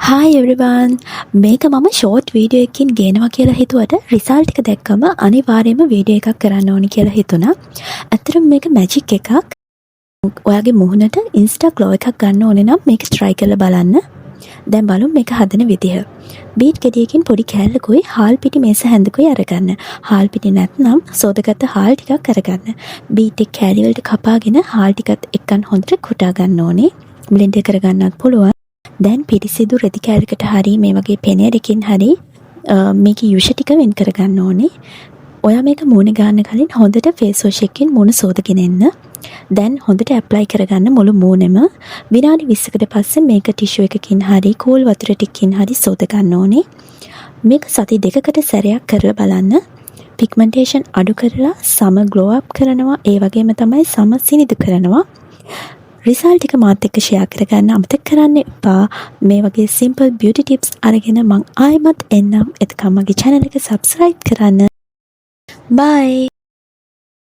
Hi everyone. මේක මම short video එකකින් ගේනවා කියලා හිතුවට රිසල්ට් එක දැක්කම අනිවාර්යයෙන්ම වීඩියෝ එකක් කරන්න ඕනි කියලා හිතුණා. ඇත්තටම මේක මැජික් එකක්. ඔයාගේ මුහුණට ඉන්ස්ටා ග්ලෝ එකක් ගන්න ඕනේ නම් මේක try කරලා බලන්න. දැන් බලමු මේක හදන විදිහ. බීට් ගෙඩියකින් පොඩි කෑල්ලකුයි හාල් පිටි මේස හැන්දකුයි අරගන්න. හාල් පිටි නැත්නම් සෝදාගත්ත හාල් ටිකක් අරගන්න. බීට් එක කෑලි වලට කපාගෙන හාල් ටිකත් එක්කන් හොඳට කුටා ගන්න ඕනේ. බ්ලෙන්ඩ් කර ගන්නත් පුළුවන්. දැන් පිරිසිදු රෙදි කෑල්ලකට හරි මේ වගේ පෙනයරකින් හරි මේක යුෂ ටික වෙන් කරගන්න ඕනේ. ඔයා මේක මූණ ගන්න කලින් හොඳට ෆේස් වොෂ් එකකින් මූණ සෝදගෙන එන්න. දැන් හොඳට ඇප්ලයි කරගන්න මුළු මූණෙම. විනාඩි 20කට පස්සේ මේක ටිෂු එකකින් හරි කූල් වතුර ටිකකින් හරි සෝද ගන්න ඕනේ. මේක සති දෙකකට සැරයක් කරලා බලන්න. පිග්මන්ටේෂන් අඩු කරලා සම ග්ලෝ අප් කරනවා. ඒ වගේම තමයි සම සිනිදු කරනවා. රිසල්ට් එක මාත් එක්ක ෂෙයා කරගන්න අමතක කරන්න එපා. මේ වගේ සිම්පල් බියුටි ටිප්ස් අරගෙන මං ආයෙමත් එන්නම්. එතකම් මගේ channel එක subscribe කරන්න. bye.